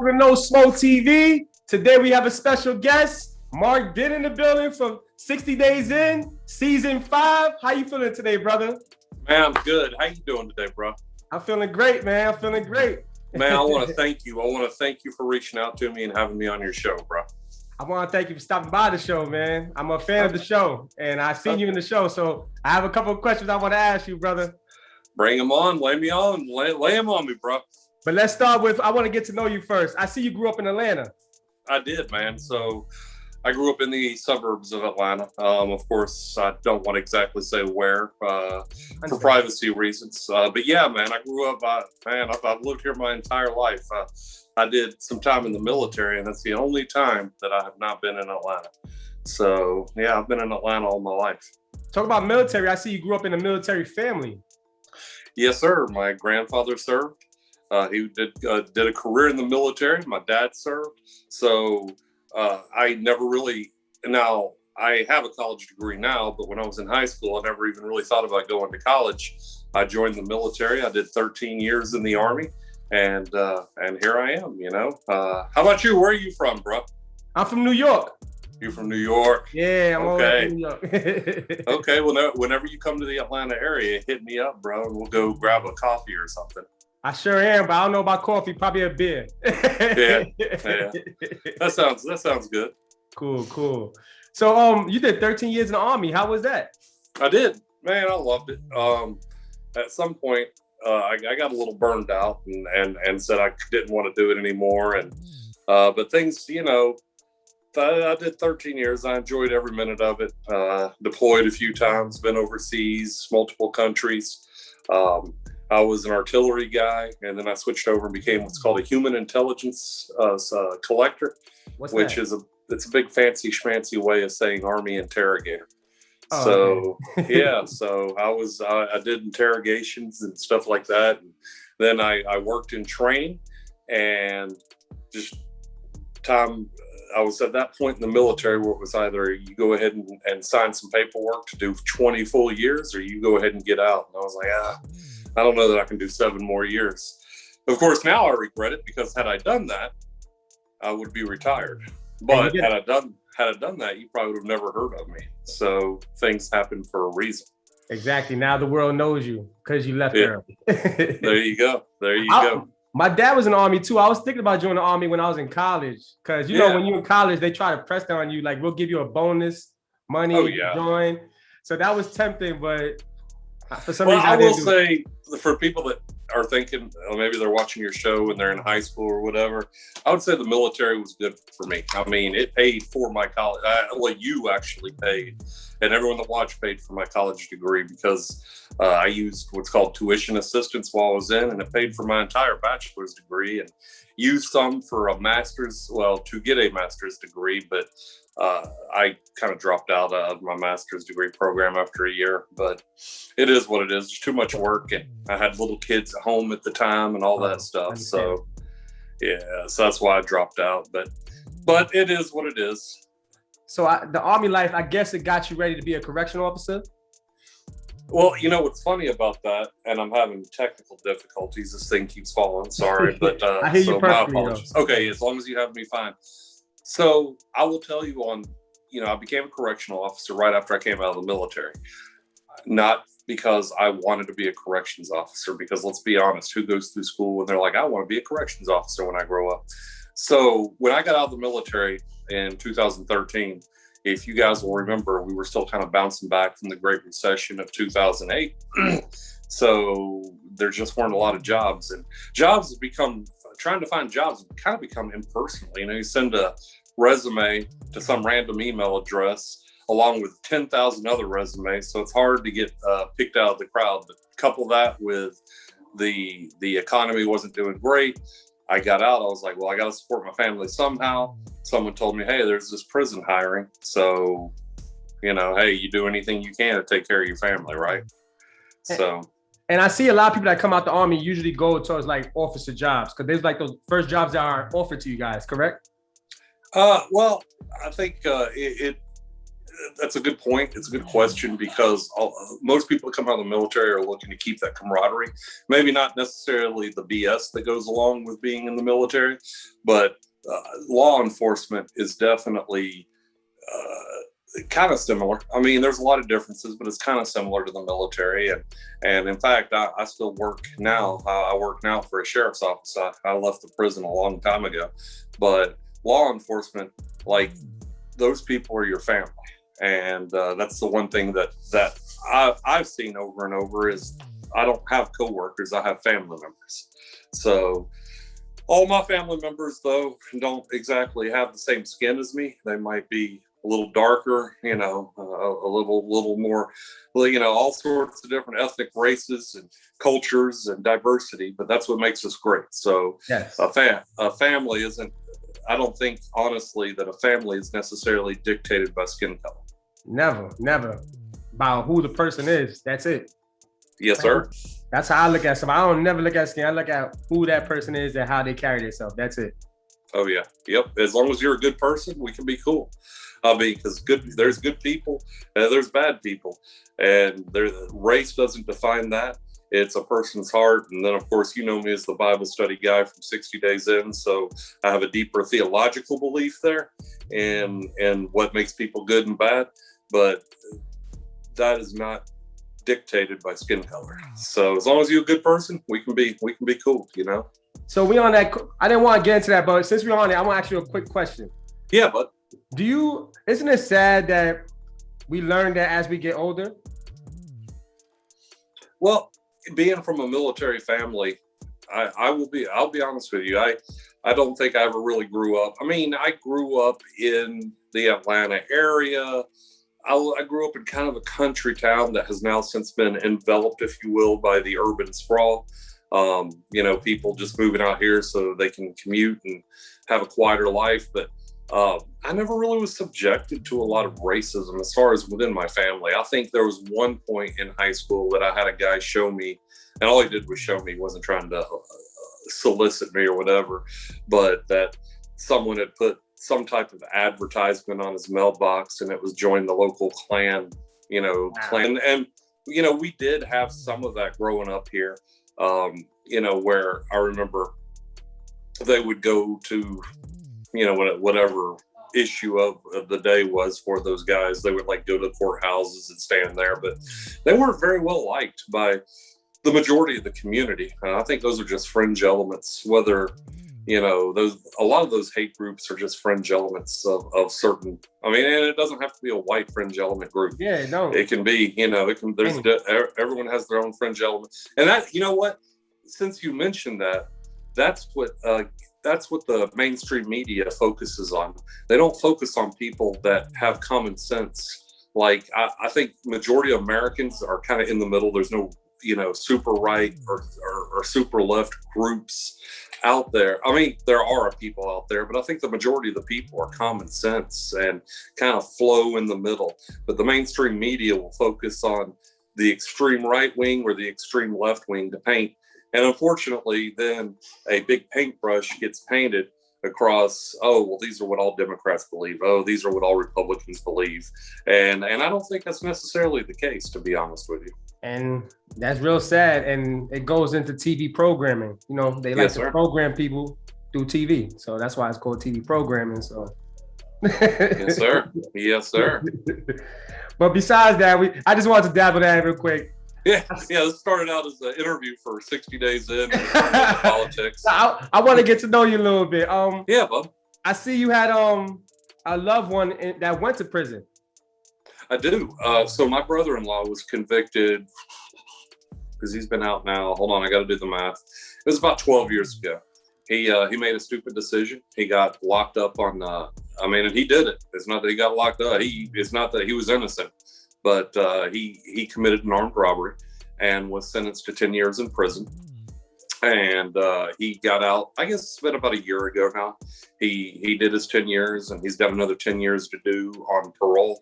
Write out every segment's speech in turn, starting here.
to No Smoke TV. Today we have a special guest, Mark Ditt in the building from 60 Days In, Season 5. How you feeling today, brother? Man, I'm good. How you doing today, bro? I'm feeling great, man. I'm feeling great. Man, I want to thank you. I want to thank you for reaching out to me and having me on your show, bro. I want to thank you for stopping by the show, man. I'm a fan of the show, and I seen you in the show, so I have a couple of questions I want to ask you, brother. Bring them on. Lay me on. Lay them on me, bro. But let's start with, I want to get to know you first. I see you grew up in Atlanta. I did, man. So I grew up in the suburbs of Atlanta. Of course, I don't want to exactly say where for privacy reasons. But yeah, man, I grew up, I've lived here my entire life. I did some time in the military, and that's the only time that I have not been in Atlanta. So yeah, I've been in Atlanta all my life. Talk about military. I see you grew up in a military family. Yes, sir. My grandfather served. He did a career in the military. My dad served. So I never really, now I have a college degree now, but when I was in high school, I never even really thought about going to college. I joined the military. I did 13 years in the Army, and here I am, you know. How about you? Where are you from, bro? I'm from New York. You're from New York? Yeah, I'm okay. From New York. Okay, well, whenever you come to the Atlanta area, hit me up, bro, and we'll go grab a coffee or something. I sure am, but I don't know about coffee. Probably a beer. Yeah. That sounds good. Cool. So, you did 13 years in the Army. How was that? I did, man. I loved it. At some point, I got a little burned out and said I didn't want to do it anymore. And but things, you know, I did 13 years. I enjoyed every minute of it. Deployed a few times, been overseas, multiple countries. I was an artillery guy, and then I switched over and became what's called a human intelligence collector, which is it's a big fancy schmancy way of saying Army interrogator. Oh, so okay. Yeah, so I did interrogations and stuff like that. And then I worked in training, and just time. I was at that point in the military where it was either you go ahead and sign some paperwork to do 20 full years, or you go ahead and get out. And I was like, I don't know that I can do 7 more years. Of course, now I regret it, because had I done that, I would be retired. But had I done that, you probably would have never heard of me. So things happen for a reason. Exactly. Now the world knows you because you left early. There you go. Go. My dad was in the Army too. I was thinking about joining the Army when I was in college, because you know when you're in college, they try to press down on you, like we'll give you a bonus money if you join. So that was tempting, but for some reason I will say, for people that are thinking, maybe they're watching your show and they're in high school or whatever, I would say the military was good for me. I mean, it paid for my college. You actually paid, and everyone that watched paid for my college degree, because I used what's called tuition assistance while I was in, and it paid for my entire bachelor's degree, and used some for a master's, to get a master's degree, but I kind of dropped out of my master's degree program after a year. But it is what it is. It's too much work, and I had little kids at home at the time and all that stuff. So yeah, so that's why I dropped out. But it is what it is. So the Army life, I guess it got you ready to be a correctional officer? Well, you know what's funny about that, and I'm having technical difficulties. This thing keeps falling. Sorry, but I hear you my apologies. Okay, as long as you have me fine. So I will tell you I became a correctional officer right after I came out of the military. Not because I wanted to be a corrections officer, because let's be honest, who goes through school and they're like, I want to be a corrections officer when I grow up. So when I got out of the military in 2013, if you guys will remember, we were still kind of bouncing back from the Great Recession of 2008. So there just weren't a lot of jobs, and trying to find jobs kind of become impersonal. You know, you send a resume to some random email address along with 10,000 other resumes. So it's hard to get picked out of the crowd. But couple that with the economy wasn't doing great. I got out. I was like, well, I got to support my family somehow. Someone told me, hey, there's this prison hiring. So, hey, you do anything you can to take care of your family, right? So. And I see a lot of people that come out the Army usually go towards like officer jobs, because there's like those first jobs that are offered to you guys, correct? Well, I think That's a good point. It's a good question because most people that come out of the military are looking to keep that camaraderie. Maybe not necessarily the BS that goes along with being in the military, but law enforcement is definitely kind of similar. I mean, there's a lot of differences, but it's kind of similar to the military. And in fact, I still work now. I work now for a sheriff's office. I left the prison a long time ago, but law enforcement, like, those people are your family. And that's the one thing that I've seen over and over is I don't have coworkers, I have family members. So all my family members, though, don't exactly have the same skin as me. They might be a little darker, a little more, all sorts of different ethnic races and cultures and diversity. But that's what makes us great. So yes. A family isn't. I don't think, honestly, that a family is necessarily dictated by skin color. Never. About who the person is. That's it. Yes, sir. That's how I look at something. I don't never look at skin. I look at who that person is and how they carry themselves. That's it. Oh, yeah. Yep. As long as you're a good person, we can be cool. I mean, because there's good people and there's bad people. And race doesn't define that. It's a person's heart. And then, of course, you know me as the Bible study guy from 60 Days In. So I have a deeper theological belief there and what makes people good and bad. But that is not dictated by skin color. So as long as you're a good person, we can be cool, So we on that. I didn't want to get into that, but since we're on it, I want to ask you a quick question. Yeah, bud. Isn't it sad that we learn that as we get older? Well, being from a military family, I'll be honest with you. I don't think I ever really grew up. I mean, I grew up in the Atlanta area. I grew up in kind of a country town that has now since been enveloped, if you will, by the urban sprawl. People just moving out here so they can commute and have a quieter life. But I never really was subjected to a lot of racism as far as within my family. I think there was one point in high school that I had a guy show me, and all he did was show me. He wasn't trying to solicit me or whatever, but that someone had put some type of advertisement on his mailbox, and it was join the local clan, clan. And, we did have some of that growing up here, where I remember they would go to, whatever issue of the day was for those guys. They would go to the courthouses and stand there, but they weren't very well liked by the majority of the community. I think those are just fringe elements, whether, a lot of those hate groups are just fringe elements of certain, and it doesn't have to be a white fringe element group. Yeah, no. It can be, everyone has their own fringe element. And that, what, since you mentioned that, that's what the mainstream media focuses on. They don't focus on people that have common sense. I think majority of Americans are kind of in the middle. There's no, super right or super left groups out there. There are people out there, but I think the majority of the people are common sense and kind of flow in the middle. But the mainstream media will focus on the extreme right wing or the extreme left wing to paint. And unfortunately, then a big paintbrush gets painted across, these are what all Democrats believe. These are what all Republicans believe. And I don't think that's necessarily the case, to be honest with you. And that's real sad. And it goes into TV programming. They like to program people through TV. So that's why it's called TV programming. So Yes, sir. Yes, sir. But besides that, I just wanted to dabble that real quick. Yeah. This started out as an interview for 60 Days In politics. I want to get to know you a little bit. Yeah, bub. I see you had a loved one that went to prison. I do. So my brother-in-law was convicted because he's been out now. Hold on, I got to do the math. It was about 12 years ago. He made a stupid decision. He got locked up on. And he did it. It's not that he got locked up. It's not that he was innocent, but he committed an armed robbery and was sentenced to 10 years in prison. And he got out, I guess it's been about a year ago now. He did his 10 years and he's got another 10 years to do on parole.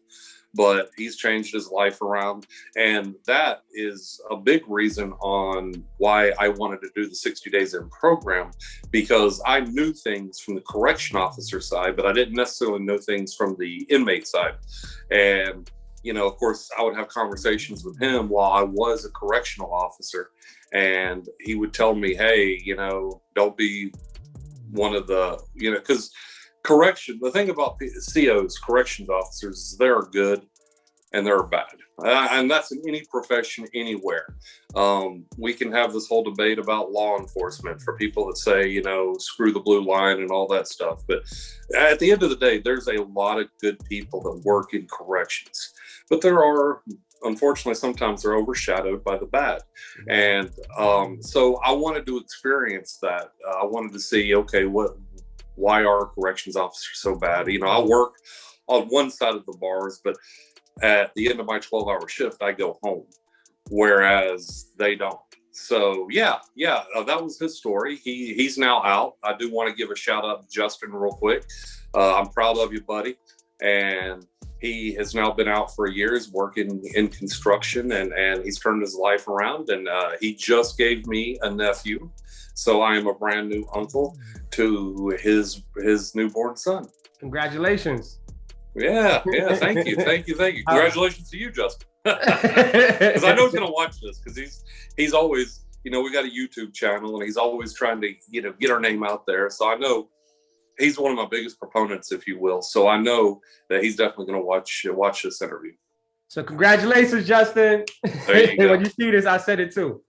but he's changed his life around. And that is a big reason on why I wanted to do the 60 Days In program, because I knew things from the correction officer side, but I didn't necessarily know things from the inmate side. And, you know, of course, I would have conversations with him while I was a correctional officer, and he would tell me, hey, you know, don't be one of the, you know, because the thing about the COs, corrections officers, is they're good and they're bad. And that's in any profession, anywhere. We can have this whole debate about law enforcement for people that say, you know, screw the blue line and all that stuff. But at the end of the day, there's a lot of good people that work in corrections. But there are, unfortunately, sometimes they're overshadowed by the bad. And so I wanted to experience that. I wanted to see, okay, why are corrections officers so bad? You know, I work on one side of the bars, but at the end of my 12-hour shift, I go home, whereas they don't. So that was his story. He's now out. I do want to give a shout out to Justin real quick. I'm proud of you, buddy. And he has now been out for years working in construction, and he's turned his life around. And he just gave me a nephew. So I am a brand new uncle to his newborn son. Congratulations. Yeah. Thank you. Congratulations to you, Justin. Because I know he's going to watch this, because he's always, you know, we got a YouTube channel, and he's always trying to, you know, get our name out there. So I know he's one of my biggest proponents, if you will. So I know that he's definitely going to watch this interview. So congratulations, Justin. There you go. When you see this, I said it too.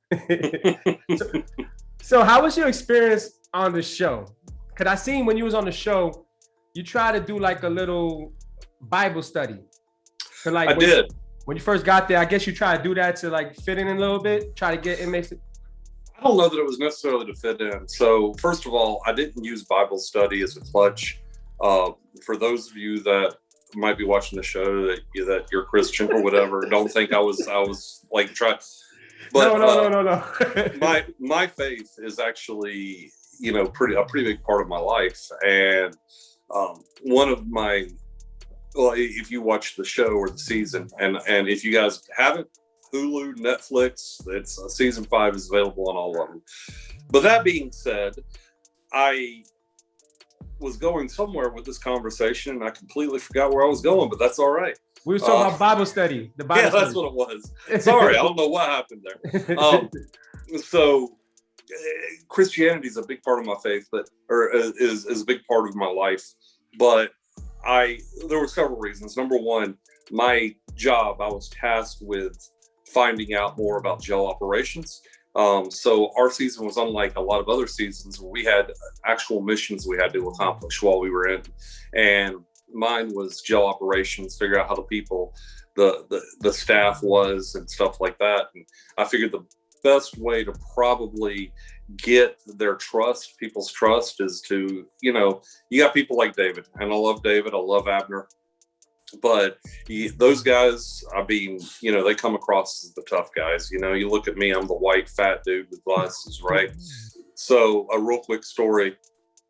So how was your experience on the show? Because I seen when you was on the show, you try to do like a little Bible study. So like when you first got there, I guess you try to do that to like fit in a little bit, try to get inmates. I don't know that it was necessarily to fit in. So first of all, I didn't use Bible study as a clutch. For those of you that might be watching the show that you're Christian or whatever, don't think I was like trying. But no. my faith is actually, you know, a pretty big part of my life. And one of my, well, if you watch the show or the season, and if you guys haven't, Hulu, Netflix, it's season 5 is available on all of them. But that being said, I was going somewhere with this conversation, and I completely forgot where I was going, but that's all right. We were talking about Bible study. The Bible study. That's what it was. Sorry, I don't know what happened there. So Christianity is a big part of my faith, is a big part of my life. But there were several reasons. Number one, my job, I was tasked with finding out more about jail operations. So our season was unlike a lot of other seasons where we had actual missions we had to accomplish while we were in. And mine was jail operations, figure out how the people, the staff was and stuff like that. And I figured the best way to probably get their trust, people's trust, is to, you know, you got people like David, and I love David, I love Abner, but those guys, I mean, you know, they come across as the tough guys. You know, you look at me, I'm the white fat dude with glasses, right? So a real quick story.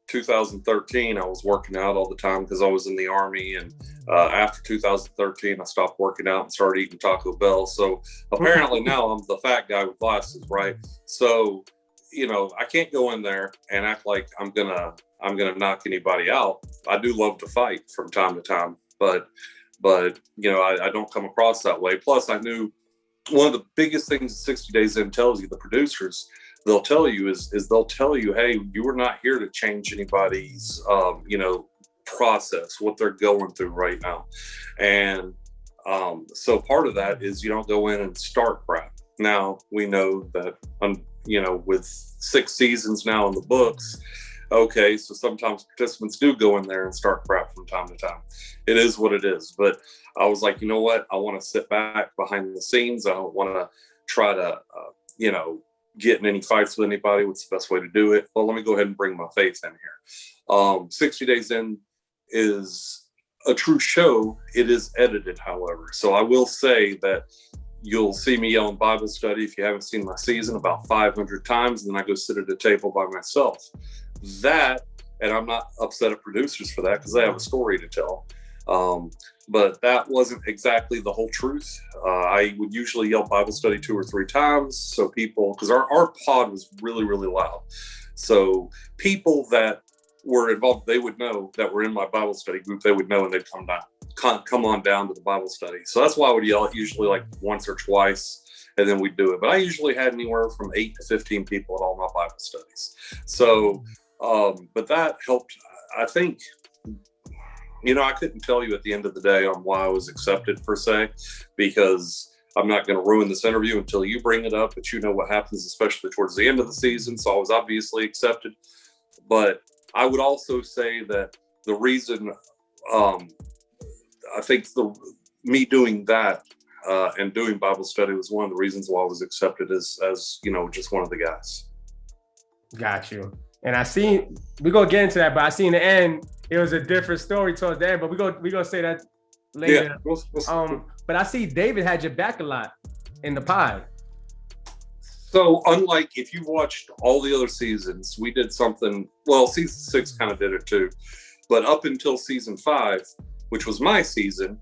2013, I was working out all the time because I was in the Army, and after 2013, I stopped working out and started eating Taco Bell. So apparently now I'm the fat guy with glasses, right? So, you know, I can't go in there and act like I'm gonna knock anybody out. I do love to fight from time to time, but you know, I don't come across that way. Plus, I knew one of the biggest things 60 Days In tells you, the producers, they'll tell you is they'll tell you, hey, you are not here to change anybody's, you know, process, what they're going through right now. And so part of that is you don't go in and start crap. Now we know that, you know, with 6 seasons now in the books, okay, so sometimes participants do go in there and start crap from time to time. It is what it is. But I was like, you know what? I want to sit back behind the scenes. I don't want to try to, you know, get in any fights with anybody. What's the best way to do it? Well, let me go ahead and bring my faith in here. 60 Days In is a true show. It is edited, however. So I will say that you'll see me yelling Bible study, if you haven't seen my season, about 500 times, and then I go sit at a table by myself. That, and I'm not upset at producers for that because they have a story to tell. But that wasn't exactly the whole truth. I would usually yell Bible study 2 or 3 times. So people, because our pod was really, really loud. So people that were involved, they would know that were in my Bible study group, they would know, and they'd come on down to the Bible study. So that's why I would yell it usually like once or twice, and then we'd do it. But I usually had anywhere from 8 to 15 people at all my Bible studies. So, but that helped. I think, I couldn't tell you at the end of the day on why I was accepted per se, because I'm not going to ruin this interview until you bring it up, but you know what happens, especially towards the end of the season. So I was obviously accepted, but I would also say that the reason, I think me doing that and doing Bible study was one of the reasons why I was accepted as just one of the guys. Got you. And we're going to get into that, but I see in the end, it was a different story towards the end, but we're going to say that later. Yeah, but I see David had your back a lot in the pod. So unlike if you've watched all the other seasons, we did something, well, season 6 kind of did it too, but up until season 5, which was my season,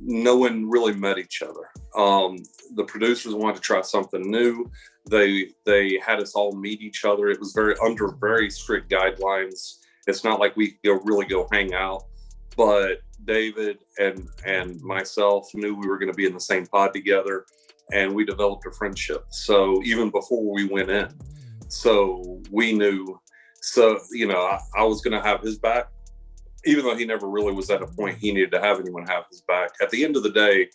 no one really met each other. The producers wanted to try something new. They had us all meet each other. It was under very strict guidelines. It's not like we could really go hang out, but David and myself knew we were going to be in the same pod together, and we developed a friendship. So even before we went in, so we knew, I was going to have his back, even though he never really was at a point he needed to have anyone have his back. At the end of the day,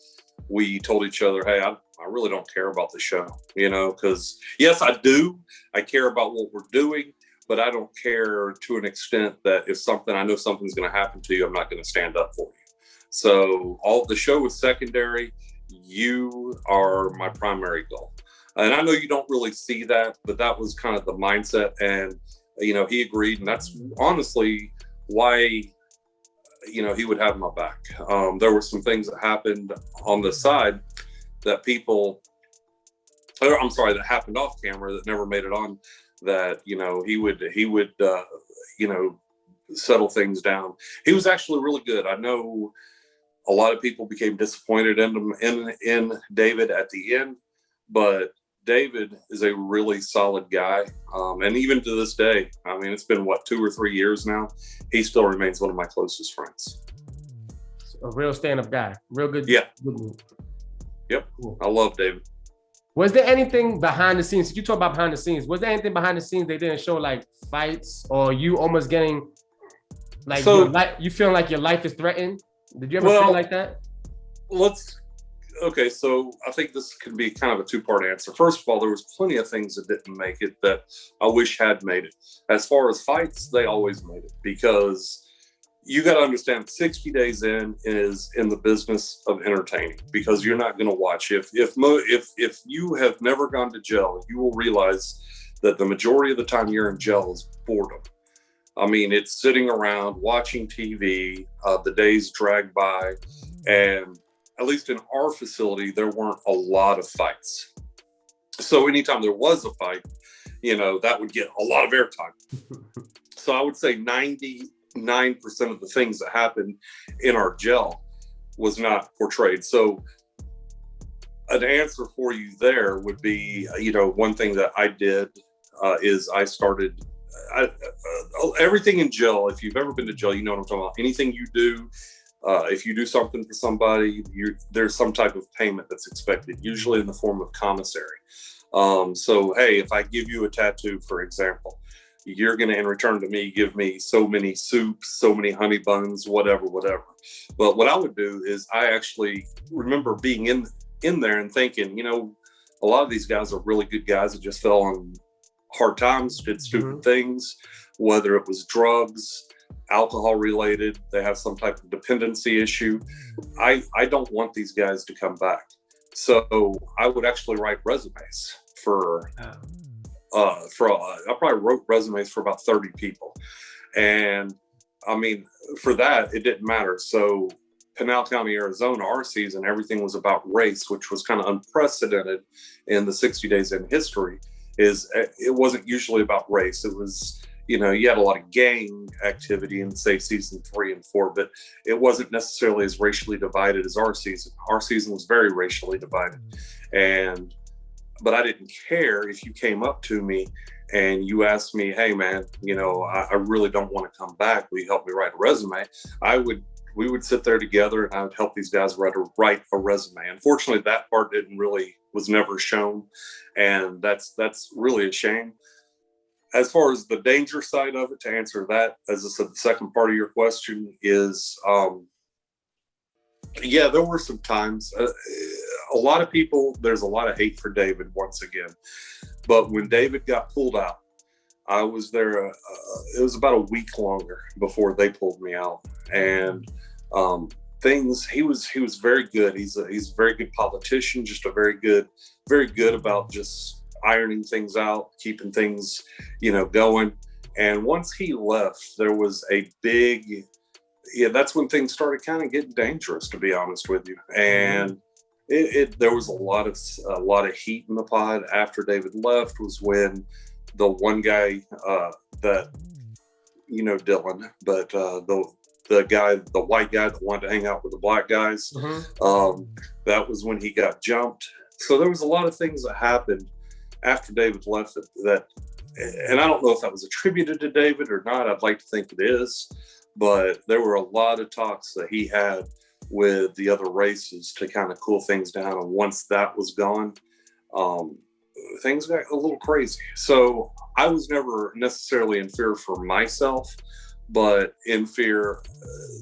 we told each other, hey, I really don't care about the show, because yes, I do. I care about what we're doing, but I don't care to an extent that if I know something's going to happen to you, I'm not going to stand up for you. So the show was secondary. You are my primary goal. And I know you don't really see that, but that was kind of the mindset. And, he agreed. And that's honestly why, he would have my back. There were some things that happened on the side that that happened off camera that never made it on, that, he would settle things down. He was actually really good. I know a lot of people became disappointed in him, in David at the end, but David is a really solid guy. And even to this day, I mean, it's been 2 or 3 years now, he still remains one of my closest friends. A real stand-up guy, real good. Yeah. Good. Yep. Cool. I love David. Was there anything behind the scenes? You talk about behind the scenes. Was there anything behind the scenes they didn't show, like fights, or you almost getting like you feeling like your life is threatened? Did you ever feel like that? Okay, so I think this can be kind of a 2-part answer. First of all, there was plenty of things that didn't make it that I wish had made it. As far as fights, they always made it, because you got to understand 60 days in is in the business of entertaining, because you're not going to watch. If you have never gone to jail, you will realize that the majority of the time you're in jail is boredom. I mean, it's sitting around watching TV, the days drag by, and at least in our facility, there weren't a lot of fights. So anytime there was a fight, that would get a lot of airtime. So I would say 99% of the things that happened in our jail was not portrayed. So an answer for you there would be, one thing that I did is I started everything in jail. If you've ever been to jail, you know what I'm talking about. Anything you do, if you do something for somebody, there's some type of payment that's expected, usually in the form of commissary. So, hey, if I give you a tattoo, for example, you're going to, in return to me, give me so many soups, so many honey buns, whatever. But what I would do is I actually remember being in there and thinking, a lot of these guys are really good guys that just fell on hard times, did stupid things, whether it was drugs, alcohol related, they have some type of dependency issue. I don't want these guys to come back. So I would actually write resumes I probably wrote resumes for about 30 people. And I mean, for that, it didn't matter. So Pinal County, Arizona, our season, everything was about race, which was kind of unprecedented in the 60 days in history. It wasn't usually about race. It was, you had a lot of gang activity in, say, season 3 and 4, but it wasn't necessarily as racially divided as our season. Our season was very racially divided. But I didn't care if you came up to me and you asked me, hey man, I really don't want to come back. Will you help me write a resume? We would sit there together and I would help these guys write a resume. Unfortunately, that part was never shown. And that's really a shame. As far as the danger side of it, to answer that, as I said, the second part of your question is, there were some times, a lot of people, there's a lot of hate for David once again. But when David got pulled out, I was there, it was about a week longer before they pulled me out. And he was very good. He's a very good politician, just very good about just ironing things out, keeping things, going. And once he left, there was a big, that's when things started kind of getting dangerous, to be honest with you. And there was a lot of heat in the pod after David left. Was when the one guy that Dylan, but the white guy that wanted to hang out with the black guys, that was when he got jumped. So there was a lot of things that happened after David left that, and I don't know if that was attributed to David or not. I'd like to think it is, but there were a lot of talks that he had with the other races to kind of cool things down. And once that was gone, things got a little crazy. So I was never necessarily in fear for myself, but in fear,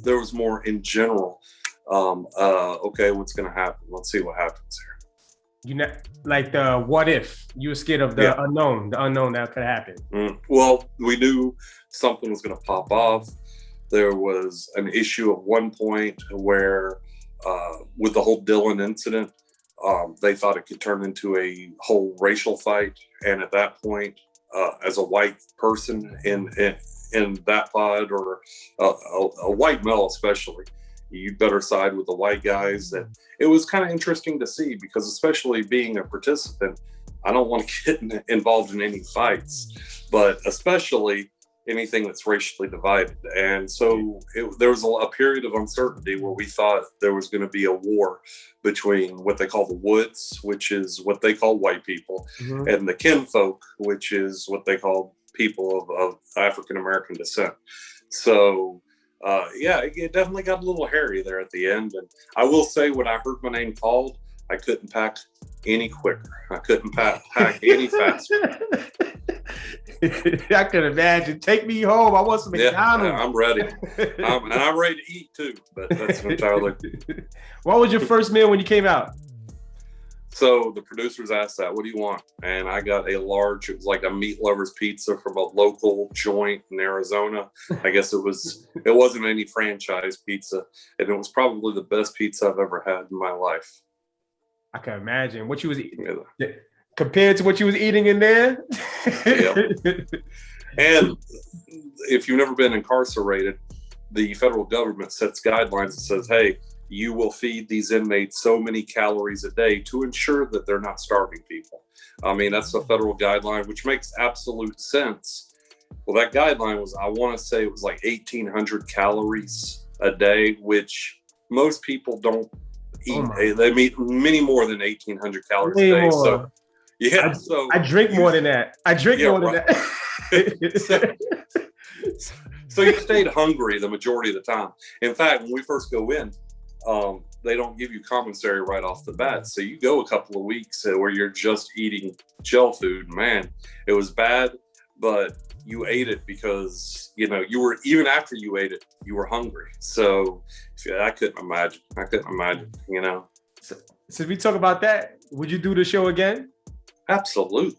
there was more in general. Okay, what's going to happen? Let's see what happens here. Like the what if you were scared of the unknown that could happen. Well, we knew something was going to pop off. There was an issue at one point where, with the whole Dylan incident, they thought it could turn into a whole racial fight. And at that point, as a white person in that pod, or a white male especially, you'd better side with the white guys. And it was kind of interesting to see, because especially being a participant, I don't want to get involved in any fights, but especially anything that's racially divided. And so there was a period of uncertainty where we thought there was going to be a war between what they call the Woods, which is what they call white people, and the kinfolk, which is what they call people of African-American descent. So it definitely got a little hairy there at the end. And I will say, when I heard my name called, I couldn't pack any quicker. I couldn't pack any faster. I can imagine. Take me home. I want some McDonald's. Yeah, I'm ready. I'm ready to eat too, but that's entirely. What was your first meal when you came out? So the producers asked that, what do you want? And I got a large, it was like a meat lover's pizza from a local joint in Arizona. I guess it wasn't any franchise pizza. And it was probably the best pizza I've ever had in my life. I can imagine what you was eating. Yeah. Compared to what you was eating in there. And if you've never been incarcerated, the federal government sets guidelines and says, hey, you will feed these inmates so many calories a day to ensure that they're not starving people. I mean, that's a federal guideline, which makes absolute sense. Well, that guideline was, I want to say it was like 1,800 calories a day, which most people don't eat. They eat many more than 1,800 calories a day. So, yeah. I drink more than that. More than that. So you stayed hungry the majority of the time. In fact, when we first go in, they don't give you commissary right off the bat. So you go a couple of weeks where you're just eating gel food. Man, it was bad, but you ate it because, you were, even after you ate it, you were hungry. So I couldn't imagine, So we talk about that, would you do the show again? Absolutely.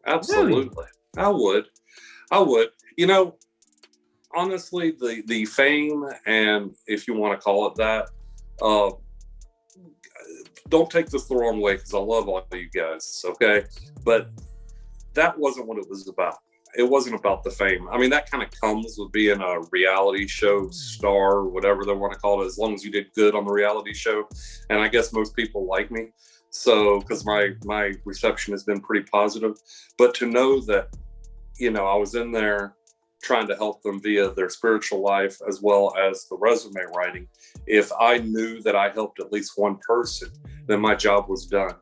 Really? I would. Honestly, the fame, and if you want to call it that, don't take this the wrong way, because I love all of you guys, okay? But that wasn't what it was about. It wasn't about the fame. I mean, that kind of comes with being a reality show star, or whatever they want to call it, as long as you did good on the reality show. And I guess most people like me. So, because my reception has been pretty positive. But to know that, I was in there trying to help them via their spiritual life as well as the resume writing. If I knew that I helped at least one person, then my job was done.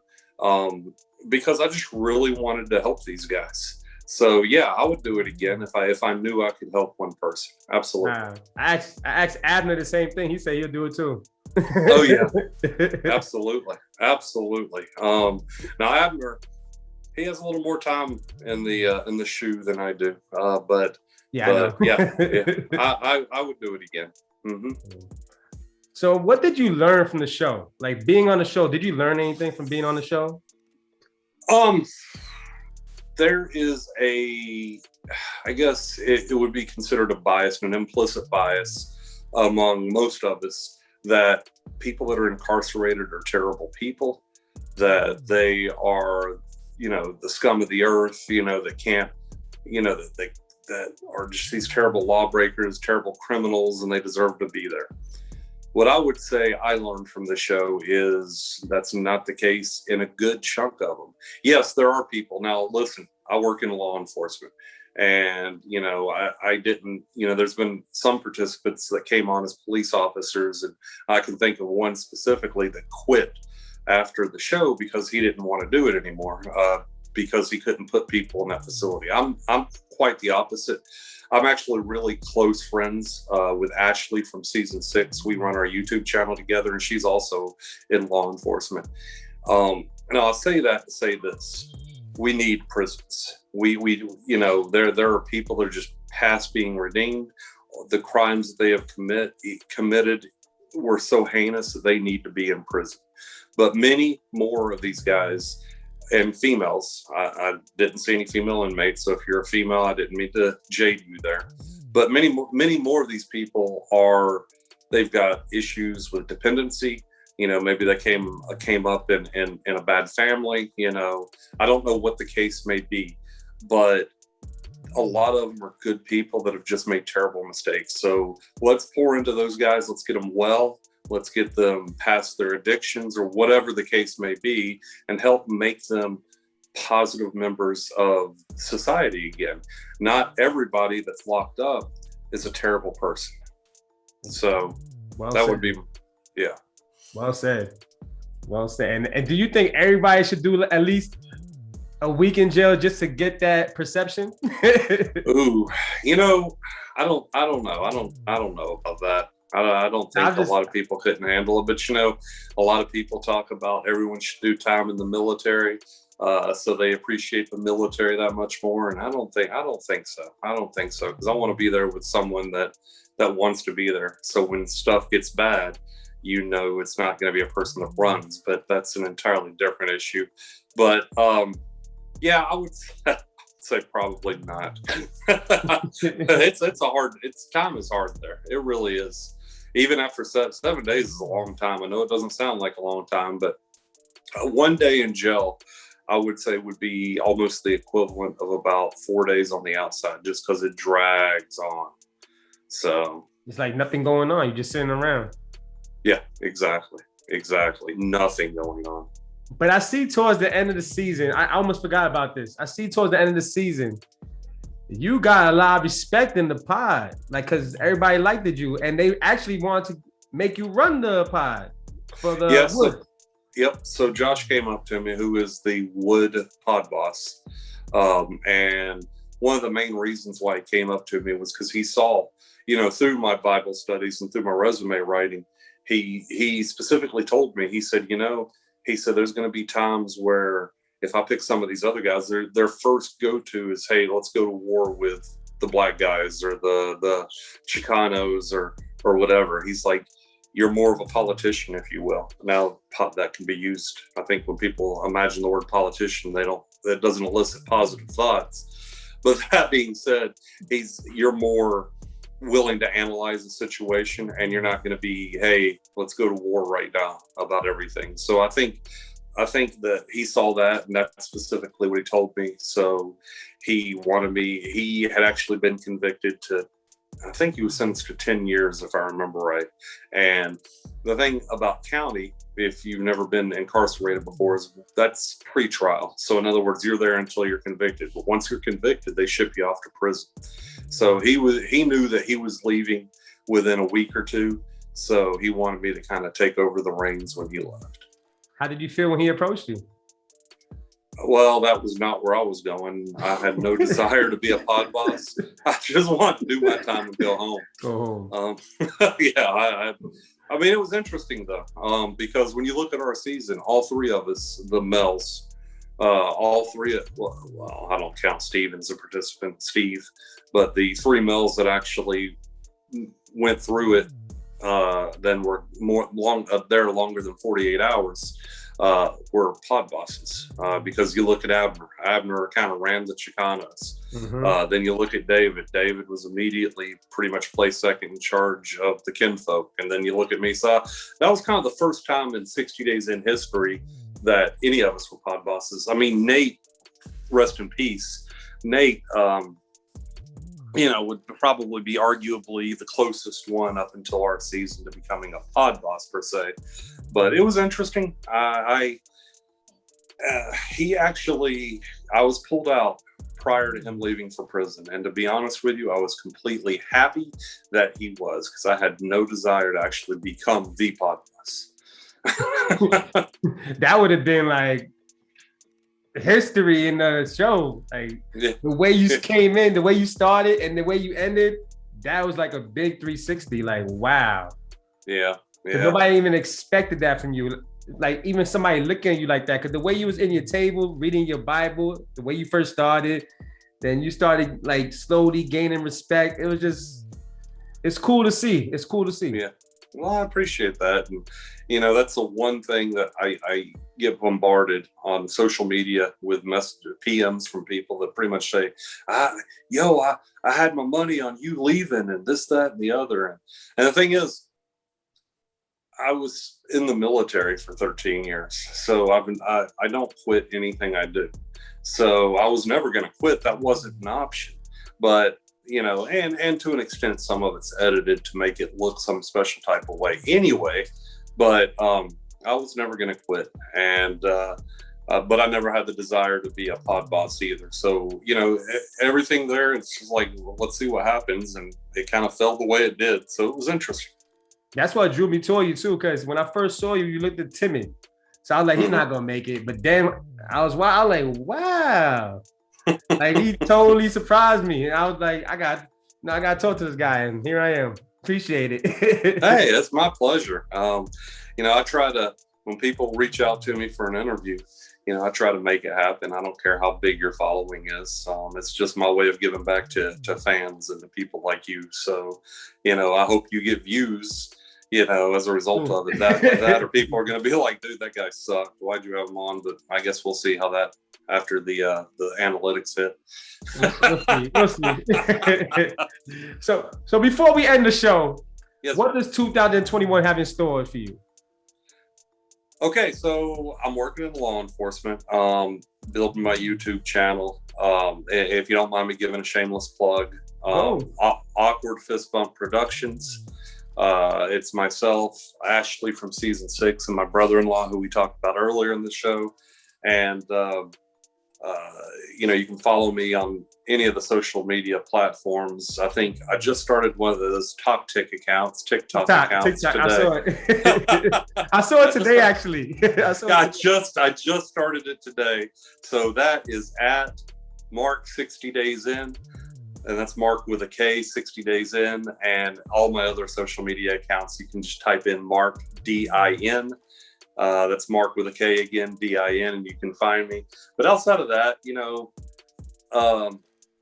Because I just really wanted to help these guys. So yeah, I would do it again if I knew I could help one person. Absolutely. I asked Abner the same thing. He said he'll do it too. Oh yeah, absolutely. Now Abner, he has a little more time in the shoe than I do. But I would do it again. Mm-hmm. So what did you learn from the show? Like being on the show, did you learn anything from being on the show? There is I guess it would be considered a bias, an implicit bias among most of us, that people that are incarcerated are terrible people, that they are, the scum of the earth, that can't, that are just these terrible lawbreakers, terrible criminals, and they deserve to be there. What I would say I learned from the show is that's not the case in a good chunk of them. Yes, there are people. Now, listen, I work in law enforcement, and, I didn't, there's been some participants that came on as police officers, and I can think of one specifically that quit after the show because he didn't want to do it anymore, because he couldn't put people in that facility. I'm quite the opposite. I'm actually really close friends with Ashley from season 6. We run our YouTube channel together, and she's also in law enforcement. And I'll say that to say this: we need prisons. We there are people that are just past being redeemed. The crimes that they have committed were so heinous that they need to be in prison. But many more of these guys and females, I didn't see any female inmates, so if you're a female, I didn't mean to jade you there. But many more of these people they've got issues with dependency. Maybe they came up in a bad family. I don't know what the case may be, but a lot of them are good people that have just made terrible mistakes. So let's pour into those guys. Let's get them well. Let's get them past their addictions or whatever the case may be, and help make them positive members of society again. Not everybody that's locked up is a terrible person. So would be, yeah. Well said. And do you think everybody should do at least a week in jail just to get that perception? Ooh, I don't know. I don't know about that. I don't think a lot of people couldn't handle it, but a lot of people talk about everyone should do time in the military, so they appreciate the military that much more. And I don't think so. Because I want to be there with someone that wants to be there. So when stuff gets bad, it's not going to be a person that runs, but that's an entirely different issue. But yeah, I would say probably not. Time is hard there. It really is. Even after 7 days is a long time. I know it doesn't sound like a long time, but 1 day in jail, I would say, would be almost the equivalent of about 4 days on the outside, just because it drags on. So it's like nothing going on. You're just sitting around. Yeah, exactly. Nothing going on. But I see towards the end of the season, I almost forgot about this. I see towards the end of the season, you got a lot of respect in the pod, because everybody liked you, and they actually want to make you run the pod for the Wood. So Josh came up to me, who is the Wood pod boss, and one of the main reasons why he came up to me was because he saw, through my Bible studies and through my resume writing, he specifically told me, he said, there's going to be times where if I pick some of these other guys, their first go-to is, hey, let's go to war with the black guys or the Chicanos or whatever. He's like, you're more of a politician, if you will. Now, that can be used. I think when people imagine the word politician, that doesn't elicit positive thoughts. But that being said, you're more willing to analyze the situation, and you're not going to be, hey, let's go to war right now about everything. So I think that he saw that, and that's specifically what he told me. So he wanted me. He had actually been convicted to I think he was sentenced to 10 years, if I remember right. And the thing about county, if you've never been incarcerated before, is that's pre-trial. So in other words, you're there until you're convicted. But once you're convicted, they ship you off to prison. So he knew that he was leaving within a week or two. So he wanted me to kind of take over the reins when he left. How did you feel when he approached you? Well, that was not where I was going. I had no desire to be a pod boss. I just wanted to do my time and go home. Oh. Yeah, I mean, it was interesting though, because when you look at our season, all three of us, the males, all three, well, I don't count Steve as a participant, Steve, but the three males that actually went through it, then were there longer than 48 hours. Were pod bosses, because you look at Abner kind of ran the Chicanas. Mm-hmm. Then you look at David was immediately pretty much placed second in charge of the kinfolk. And then you look at me. So that was kind of the first time in 60 Days in history that any of us were pod bosses. I mean, Nate, rest in peace, Nate, would probably be arguably the closest one up until our season to becoming a pod boss per se. But it was interesting. I was pulled out prior to him leaving for prison. And to be honest with you, I was completely happy that he was, because I had no desire to actually become the pod boss. That would have been like history in the show. Like the way you came in, the way you started, and the way you ended, that was like a big 360. Like, wow. Yeah. Nobody even expected that from you. Like even somebody looking at you like that, because the way you was in your table, reading your Bible, the way you first started, then you started like slowly gaining respect. It was just, it's cool to see. It's cool to see. Yeah. Well, I appreciate that. And, that's the one thing that I get bombarded on social media with PMs from people that pretty much say, I had my money on you leaving and this, that, and the other. And the thing is, I was in the military for 13 years. So I don't quit anything I do. So I was never going to quit. That wasn't an option. But and to an extent, some of it's edited to make it look some special type of way anyway. But I was never going to quit. And, but I never had the desire to be a pod boss either. So, everything there, it's just like, well, let's see what happens. And it kind of fell the way it did. So it was interesting. That's what drew me to you too. Cause when I first saw you, you looked timid. So I was like, he's not going to make it. But then I was like, wow. Like he totally surprised me. And I was like, I got to talk to this guy, and here I am. Appreciate it. Hey, it's my pleasure. I try to, when people reach out to me for an interview, I try to make it happen. I don't care how big your following is. It's just my way of giving back to fans and to people like you. So, I hope you get views, as a result of it. That or people are going to be like, dude, that guy sucked. Why'd you have him on? But I guess we'll see how that after the analytics hit. We'll see. So before we end the show, yes, what does 2021 have in store for you? Okay, so I'm working in law enforcement, building my YouTube channel. If you don't mind me giving a shameless plug, Awkward Fist Bump Productions. It's myself, Ashley from season 6, and my brother-in-law, who we talked about earlier in the show. And you can follow me on any of the social media platforms. I think I just started one of those TikTok accounts today. I saw it. I saw it today, actually. I just started it today. So that is at Mark 60 Days In. And that's Mark with a K, 60 Days In. And all my other social media accounts, you can just type in Mark DIN. That's Mark with a K again, DIN, and you can find me. But outside of that,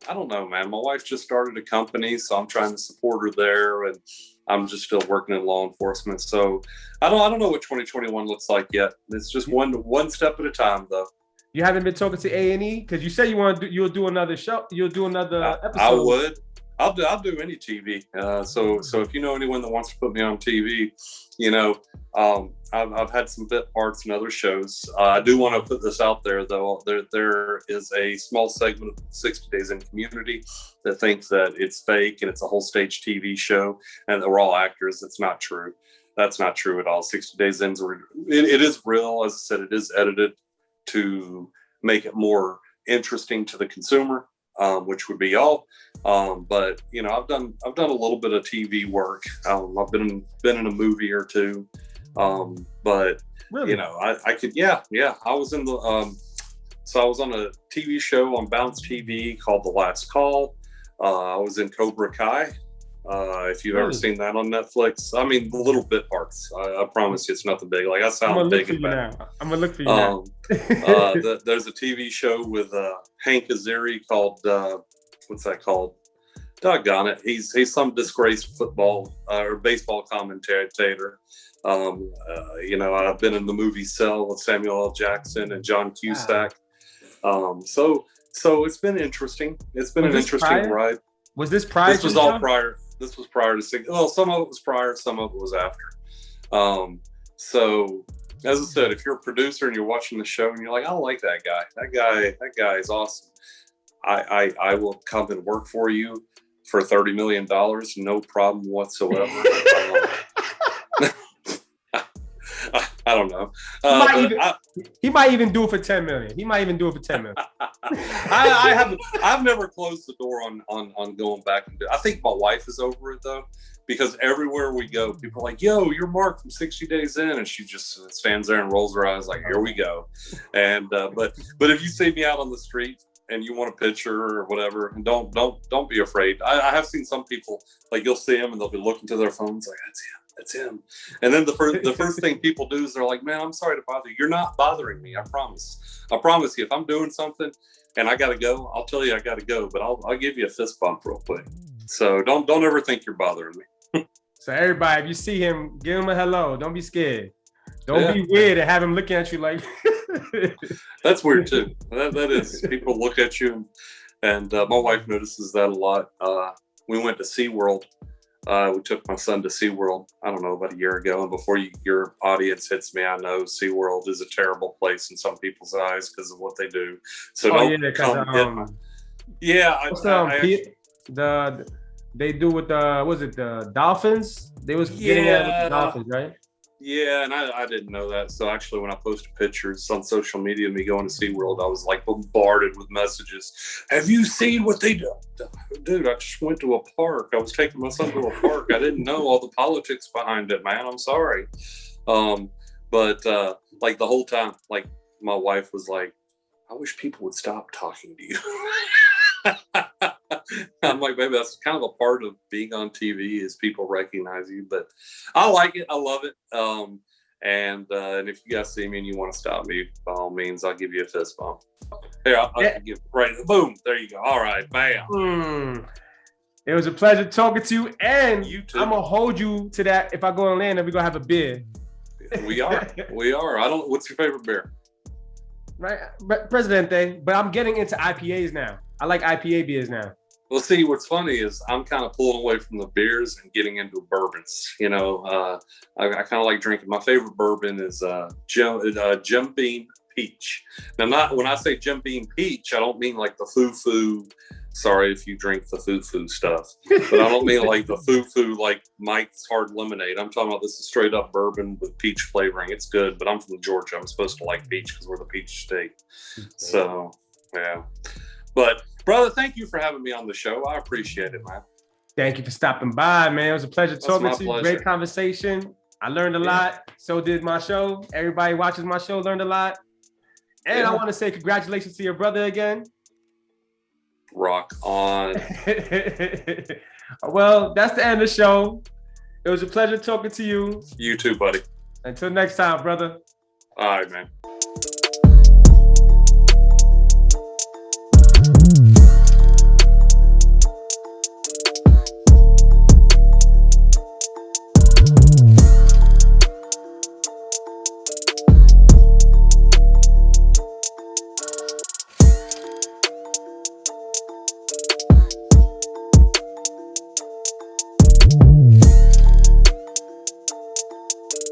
I don't know, man. My wife just started a company, so I'm trying to support her there, and I'm just still working in law enforcement. So I don't know what 2021 looks like yet. It's just one step at a time, though. You haven't been talking to A&E because you said you'll do another show. You'll do another episode. I would. I'll do any TV. So if you know anyone that wants to put me on TV, I've had some bit parts in other shows. I do want to put this out there, though. There is a small segment of 60 Days in Community that thinks that it's fake and it's a whole stage TV show and that we're all actors. It's not true. That's not true at all. 60 Days in, it is real. As I said, it is edited to make it more interesting to the consumer, which would be y'all. But you know, I've done a little bit of TV work. I've been in a movie or two. But really? You know, I could, yeah. I was in the, so I was on a TV show on Bounce TV called The Last Call. I was in Cobra Kai. If you've ever seen that on Netflix, I mean, the little bit parts. I promise you, it's nothing big. Like I sound big and bad. I'm gonna look for you now. There's a TV show with Hank Azaria called what's that called? Doggone it. He's some disgraced football or baseball commentator. You know, I've been in the movie Cell with Samuel L. Jackson and John Cusack. So it's been interesting. It's been an interesting ride. Was this prior? This was all prior. This was prior to 60. Well, some of it was prior, some of it was after. So as I said, if you're a producer and you're watching the show and you're like, I like that guy. That guy is awesome. I will come and work for you for $30 million, no problem whatsoever. I don't know. He might even do it for 10 million. He might even do it for 10 million. I've never closed the door on going back and do it. I think my wife is over it though, because everywhere we go, people are like, yo, you're Mark from 60 Days In. And she just stands there and rolls her eyes like, here we go. And, but if you see me out on the street and you want a picture or whatever, and don't be afraid. I have seen some people, like you'll see them and they'll be looking to their phones like, that's him. And then the first thing people do is they're like, man, I'm sorry to bother you. You're not bothering me. I promise you, if I'm doing something and I got to go, I'll tell you I got to go, but I'll give you a fist bump real quick. So don't ever think you're bothering me. So everybody, if you see him, give him a hello. Don't be scared. Don't be weird and have him looking at you like. That's weird too. That is. People look at you and my wife notices that a lot. We went to SeaWorld. We took my son to SeaWorld, I don't know, about a year ago. And before your audience hits me, I know SeaWorld is a terrible place in some people's eyes because of what they do. So don't come hit me. Yeah. They do with the dolphins? They was getting at with the dolphins, right? Yeah, and I didn't know that. So actually, when I posted pictures on social media of me going to SeaWorld, I was like bombarded with messages. Have you seen what they do? Dude, I just went to a park. I was taking my son to a park. I didn't know all the politics behind it, man. I'm sorry. But like the whole time, like my wife was like, I wish people would stop talking to you. I'm like, maybe that's kind of a part of being on TV is people recognize you, but I like it. I love it. And if you guys see me and you want to stop me, by all means, I'll give you a fist bump. Here, I'll give right. Boom. There you go. All right. Bam. It was a pleasure talking to you. And you too. I'm going to hold you to that. If I go on land, then we're going to have a beer. We are. What's your favorite beer? Right. Presidente. But I'm getting into IPAs now. I like IPA beers now. Well, see, what's funny is I'm kind of pulling away from the beers and getting into bourbons. You know, I kind of like drinking. My favorite bourbon is Jim Beam Peach. Now, when I say Jim Beam Peach, I don't mean like the foo-foo. Sorry if you drink the foo-foo stuff. But I don't mean like the foo-foo like Mike's Hard Lemonade. I'm talking about this is straight up bourbon with peach flavoring. It's good, but I'm from Georgia. I'm supposed to like peach because we're the peach state. So, yeah. But brother, thank you for having me on the show. I appreciate it, man. Thank you for stopping by, man. It was a pleasure talking to you. Great conversation. I learned a lot. So did my show. Everybody watches my show learned a lot. And I want to say congratulations to your brother again. Rock on. Well, that's the end of the show. It was a pleasure talking to you. You too, buddy. Until next time, brother. All right, man.